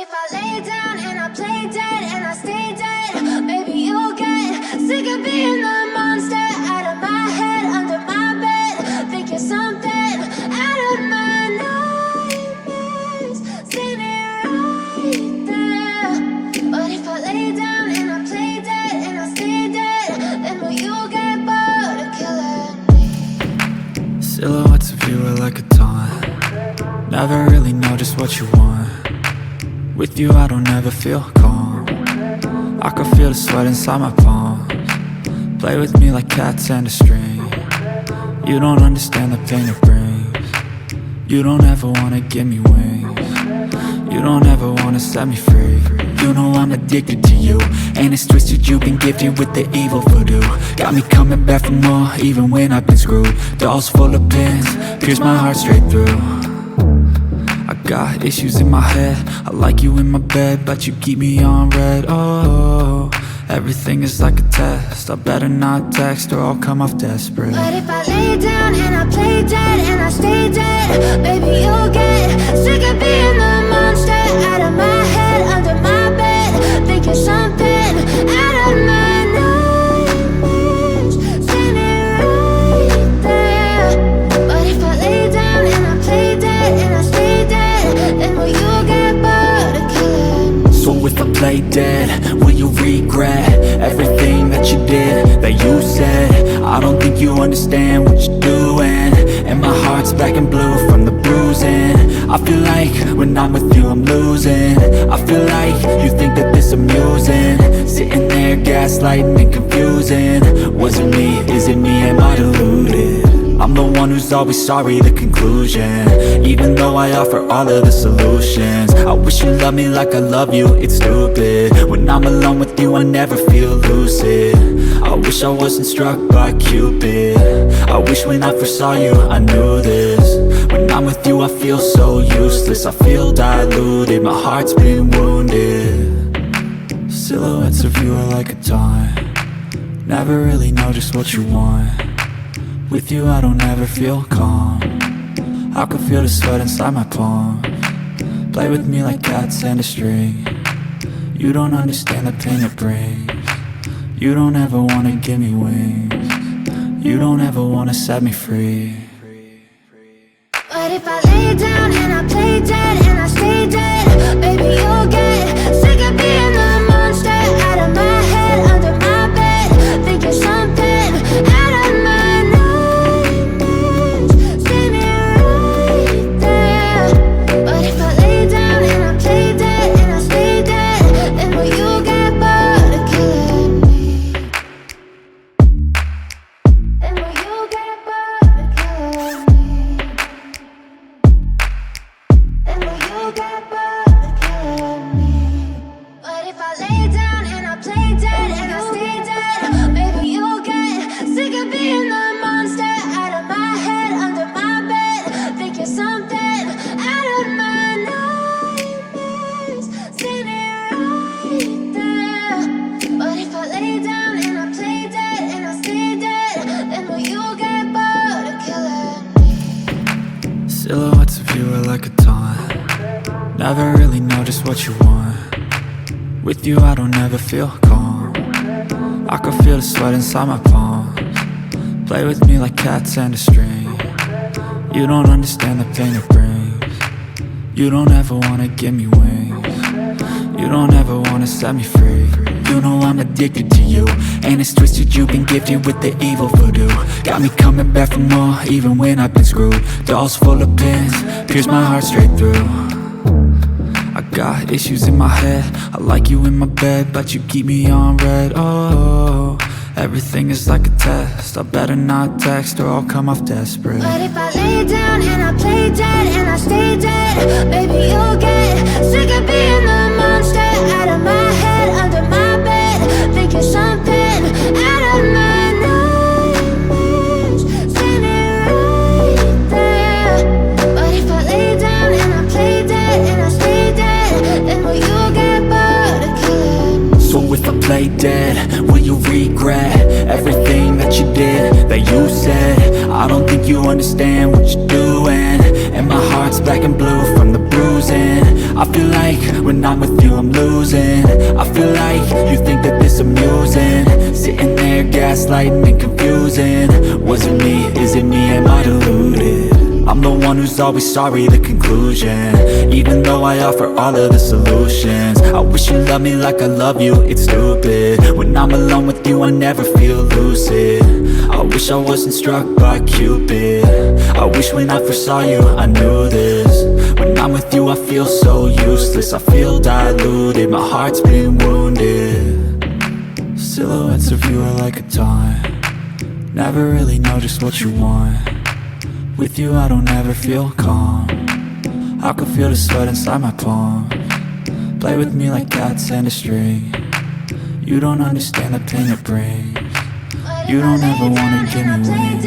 if I lay down and I play dead and I stay dead? Maybe you'll get sick of being the monster out of my head, under my bed. Think you're something out of my nightmares, standing right there. But if I lay down and I play dead and I stay dead, then will you get bored of killing me? Silhouettes of you are like a taunt. Never really know just what you want. With you I don't ever feel calm. I can feel the sweat inside my palms. Play with me like cats and a string. You don't understand the pain it brings. You don't ever wanna give me wings. You don't ever wanna set me free. You know I'm addicted to you, and it's twisted, you've been gifted with the evil voodoo. Got me coming back for more, even when I've been screwed. Dolls full of pins, pierce my heart straight through. I got issues in my head, I like you in my bed, but you keep me on red. Oh, everything is like a test. I better not text or I'll come off desperate. But if I lay down and I play dead and I stay dead, baby you'll get sick of being the monster out of my head, under my bed. Think you're something out of my nightmares, standing right there. But if I lay down and I play dead and I stay dead, then will you get bored of killing me? So if I play dead, will you regret everything that you did, that you said? I don't think you understand what you're doing, and my heart's black and blue from the bruising. I feel like when I'm with you I'm losing. I feel like you think that this amusing, sitting there gaslighting and confusing. Was it me? Is it me? Am I deluded? I'm the one who's always sorry, the conclusion, even though I offer all of the solutions. I wish you loved me like I love you, it's stupid. When I'm alone with you I never feel lucid. I wish I wasn't struck by Cupid. I wish when I first saw you I knew this. When I'm with you I feel so useless, I feel diluted, my heart's been wounded. Silhouettes of you are like a taunt. Never really know just what you want. With you I don't ever feel calm. I can feel the sweat inside my palms. Play with me like cats and a string. You don't understand the pain it brings. You don't ever wanna give me wings. You don't ever wanna set me free. But if I lay down and I play dead and I stay dead, baby you'll get sick of being the monster out of my head, under my bed. Think you're something out of my nightmares, standing right there. But if I lay down and I play dead and I stay dead, then will you get bored of killing me? Then will you get bored of killing me? Then will you get bored of killing me? But if I lay down and I play dead and I stay dead, maybe you'll get sick of being the monster out of my head, under my bed. Think you're something out of my nightmares, standing right there. But if I lay down and I play dead and I stay dead, then will you get bored of killing me? Silhouettes of you are like a taunt. Never really know just what you want. With you I don't ever feel calm. I can feel the sweat inside my palms. Play with me like cats and a string. You don't understand the pain it brings. You don't ever wanna give me wings. You don't ever wanna set me free. You know I'm addicted to you, and it's twisted, you've been gifted with the evil voodoo. Got me coming back for more, even when I've been screwed. Dolls full of pins, pierce my heart straight through. I got issues in my head, I like you in my bed, but you keep me on red. Oh, everything is like a test. I better not text or I'll come off desperate. But if I lay down and I play dead and I stay dead, baby you'll get sick of being the monster out of my head, under my bed. Think you're something out of my nightmares, standing right there. But if I lay down and I play dead and I stay dead, then will you get bored of killing me? So if I play dead, will you regret everything that you did, that you said? I don't think you understand what you're doing, and my heart's black and blue from the bruising. I feel like when I'm with you I'm losing. I feel like you think that this amusing, sitting there gaslighting and confusing. Was it me? Is it me? Am I deluded? I'm the one who's always sorry, the conclusion. Even though I offer all of the solutions. I wish you loved me like I love you, it's stupid. When I'm alone with you I never feel lucid. I wish I wasn't struck by Cupid. I wish when I first saw you I knew this. When I'm with you I feel so useless. I feel diluted, my heart's been wounded. Silhouettes of you are like a taunt. Never really know just what you want. With you I don't ever feel calm. I can feel the sweat inside my palm. Play with me like cats and a string. You don't understand the pain it brings. You don't ever wanna give me wings.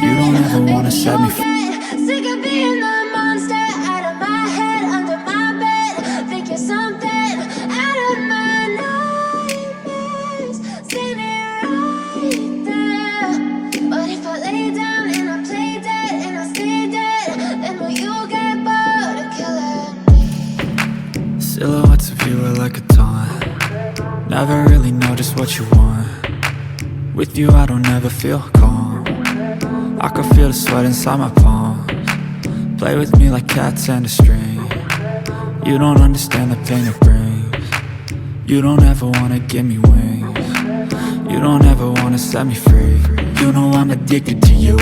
You don't ever wanna set me free. Sick of being the monster out of my head, under my bed. Think you're something out of my nightmares. Seen it right there. But if I lay down and I play dead and I stay dead, then will you get bored of killing me? Silhouettes of you are like a taunt. Never really know just what you want. With you I don't ever feel calm. I can feel the sweat inside my palm. Play with me like cats and a string. You don't understand the pain it brings. You don't ever wanna give me wings. You don't ever wanna set me free. You know I'm addicted to you.